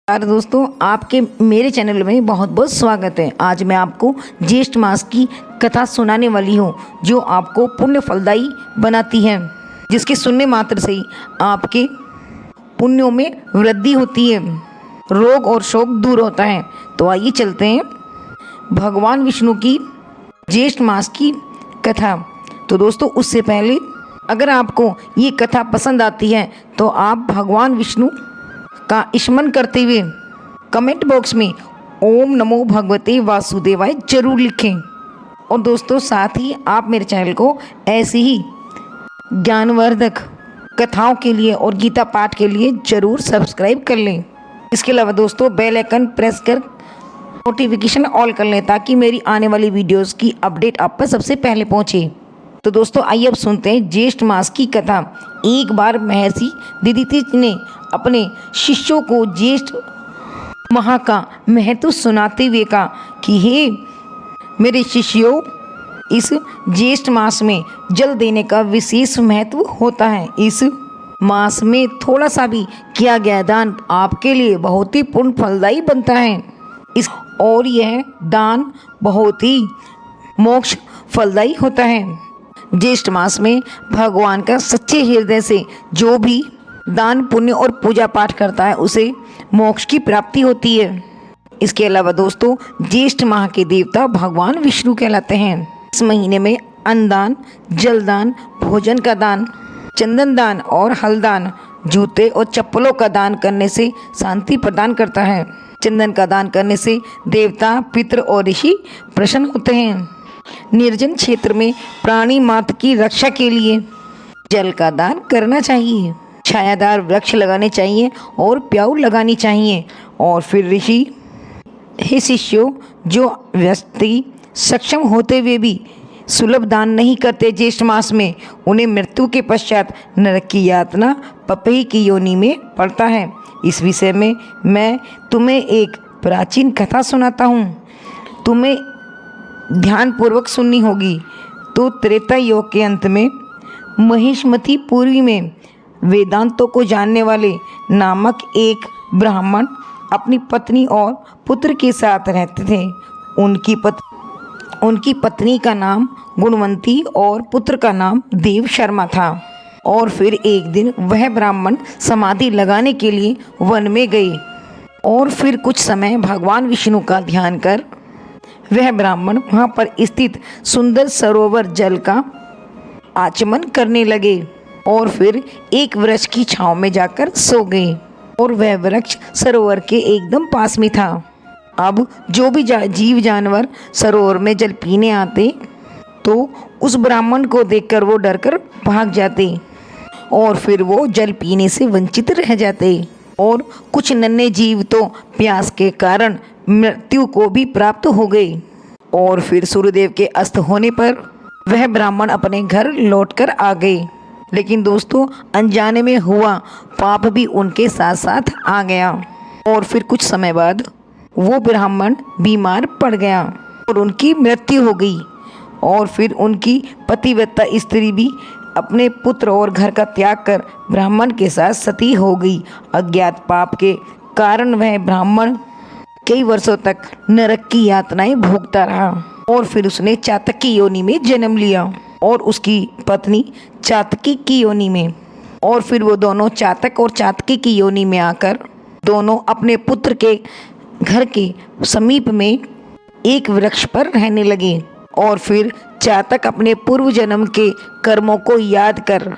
यार दोस्तों, आपके मेरे चैनल में बहुत बहुत स्वागत है। आज मैं आपको ज्येष्ठ मास की कथा सुनाने वाली हूँ, जो आपको पुण्य फलदायी बनाती है, जिसके सुनने मात्र से ही आपके पुण्यों में वृद्धि होती है, रोग और शोक दूर होता है। तो आइए चलते हैं भगवान विष्णु की ज्येष्ठ मास की कथा। तो दोस्तों, उससे पहले अगर आपको ये कथा पसंद आती है तो आप भगवान विष्णु का स्मरण करते हुए कमेंट बॉक्स में ओम नमो भगवते वासुदेवाय जरूर लिखें। और दोस्तों, साथ ही आप मेरे चैनल को ऐसी ही ज्ञानवर्धक कथाओं के लिए और गीता पाठ के लिए ज़रूर सब्सक्राइब कर लें। इसके अलावा दोस्तों, बेल आइकन प्रेस कर नोटिफिकेशन ऑल कर लें, ताकि मेरी आने वाली वीडियोस की अपडेट आप पर सबसे पहले पहुंचे। तो दोस्तों, आइए अब सुनते हैं ज्येष्ठ मास की कथा। एक बार महर्षि दिदिति ने अपने शिष्यों को ज्येष्ठ माह का महत्व सुनाते हुए कहा कि हे मेरे शिष्यों, इस ज्येष्ठ मास में जल देने का विशेष महत्व होता है। इस मास में थोड़ा सा भी किया गया दान आपके लिए बहुत ही पुण्य फलदायी बनता है। और यह दान बहुत ही मोक्ष फलदायी होता है। ज्येष्ठ मास में भगवान का सच्चे हृदय से जो भी दान पुण्य और पूजा पाठ करता है, उसे मोक्ष की प्राप्ति होती है। इसके अलावा दोस्तों, ज्येष्ठ माह के देवता भगवान विष्णु कहलाते हैं। इस महीने में अन्नदान, जलदान, भोजन का दान, चंदन दान और हलदान, जूते और चप्पलों का दान करने से शांति प्रदान करता है। चंदन का दान करने से देवता, पितृ और ऋषि प्रसन्न होते हैं। निर्जन क्षेत्र में प्राणी मात्र की रक्षा के लिए जल का दान करना चाहिए। छायादार वृक्ष लगाने चाहिए और प्याऊ लगानी चाहिए। और फिर ऋषि, हे शिष्यों, जो व्यक्ति सक्षम होते हुए भी सुलभ दान नहीं करते ज्येष्ठ मास में, उन्हें मृत्यु के पश्चात नरक की यातना पपही की योनि में पड़ता है। इस विषय में मैं तुम्हें एक प्राचीन कथा सुनाता हूँ, तुम्हें ध्यानपूर्वक सुननी होगी। तो त्रेता युग के अंत में महिष्मती पूर्वी में वेदांतों को जानने वाले नामक एक ब्राह्मण अपनी पत्नी और पुत्र के साथ रहते थे। उनकी पत्नी का नाम गुणवंती और पुत्र का नाम देव शर्मा था। और फिर एक दिन वह ब्राह्मण समाधि लगाने के लिए वन में गए और फिर कुछ समय भगवान विष्णु का ध्यान कर वह ब्राह्मण वहाँ पर स्थित सुंदर सरोवर जल का आचमन करने लगे और फिर एक वृक्ष की छांव में जाकर सो गए। और वह वृक्ष सरोवर के एकदम पास में था। अब जो भी जीव जानवर सरोवर में जल पीने आते तो उस ब्राह्मण को देखकर वो डरकर भाग जाते और फिर वो जल पीने से वंचित रह जाते। और कुछ नन्हे जीव तो प्यास के कारण मृत्यु को भी प्राप्त हो गए। और फिर सूर्यदेव के अस्त होने पर वह ब्राह्मण अपने घर लौटकर आ गए। लेकिन दोस्तों, अनजाने में हुआ पाप भी उनके साथ साथ आ गया। और फिर कुछ समय बाद वो ब्राह्मण बीमार पड़ गया और उनकी मृत्यु हो गई। और फिर उनकी पतिव्रता स्त्री भी अपने पुत्र और घर का त्याग कर ब्राह्मण के साथ सती हो गई। अज्ञात पाप के कारण वह ब्राह्मण कई वर्षों तक नरक की यातनाएं भोगता रहा। और फिर उसने चातकी योनि में जन्म लिया और उसकी पत्नी चातकी की योनि में। और फिर वो दोनों चातक और चातकी की योनि में आकर दोनों अपने पुत्र के घर के समीप में एक वृक्ष पर रहने लगे। और फिर चातक अपने पूर्व जन्म के कर्मों को याद कर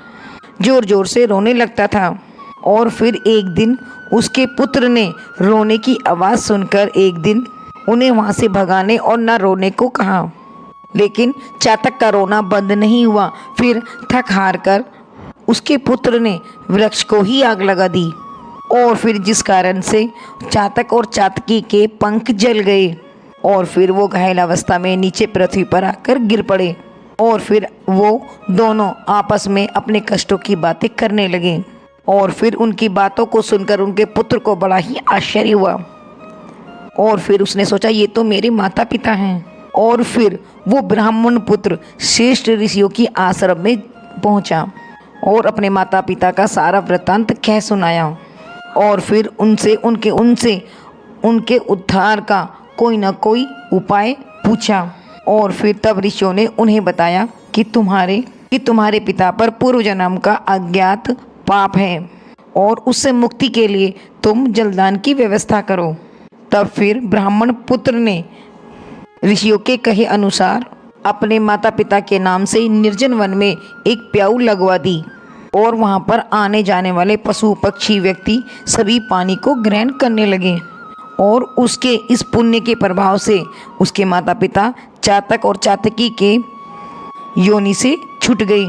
जोर जोर से रोने लगता था। और फिर एक दिन उसके पुत्र ने रोने की आवाज़ सुनकर एक दिन उन्हें वहाँ से भगाने और न रोने को कहा। लेकिन चातक का रोना बंद नहीं हुआ। फिर थक हार कर उसके पुत्र ने वृक्ष को ही आग लगा दी। और फिर जिस कारण से चातक और चातकी के पंख जल गए और फिर वो घायल अवस्था में नीचे पृथ्वी पर आकर गिर पड़े। और फिर वो दोनों आपस में अपने कष्टों की बातें करने लगे। और फिर उनकी बातों को सुनकर उनके पुत्र को बड़ा ही आश्चर्य हुआ। और फिर उसने सोचा, ये तो मेरे माता पिता हैं। और फिर वो ब्राह्मण पुत्र श्रेष्ठ ऋषियों की आश्रम में पहुंचा और अपने माता पिता का सारा वृत्तांत कह सुनाया। और फिर उनसे उनके उद्धार का कोई न कोई उपाय पूछा। और फिर तब ऋषियों ने उन्हें बताया कि तुम्हारे पिता पर पूर्व जन्म का अज्ञात पाप है और उससे मुक्ति के लिए तुम जलदान की व्यवस्था करो। तब फिर ब्राह्मण पुत्र ने ऋषियों के कहे अनुसार अपने माता पिता के नाम से निर्जन वन में एक प्याऊ लगवा दी और वहाँ पर आने जाने वाले पशु पक्षी व्यक्ति सभी पानी को ग्रहण करने लगे। और उसके इस पुण्य के प्रभाव से उसके माता पिता चातक और चातकी के योनि से छूट गई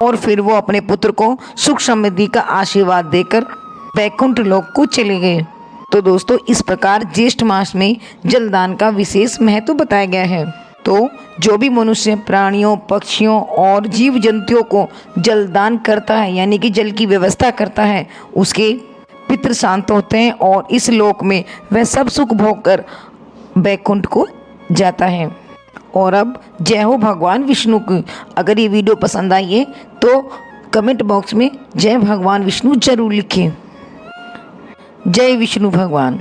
और फिर वो अपने पुत्र को सुख समृद्धि का आशीर्वाद देकर वैकुंठ लोक को चले गए। तो दोस्तों, इस प्रकार ज्येष्ठ मास में जलदान का विशेष महत्व बताया गया है। तो जो भी मनुष्य प्राणियों, पक्षियों और जीव जंतुओं को जलदान करता है, यानी कि जल की व्यवस्था करता है, उसके पितृ शांत होते हैं और इस लोक में वह सब सुख भोग कर वैकुंठ को जाता है। और अब जय हो भगवान विष्णु की। अगर ये वीडियो पसंद आई है तो कमेंट बॉक्स में जय भगवान विष्णु जरूर लिखें। जय विष्णु भगवान।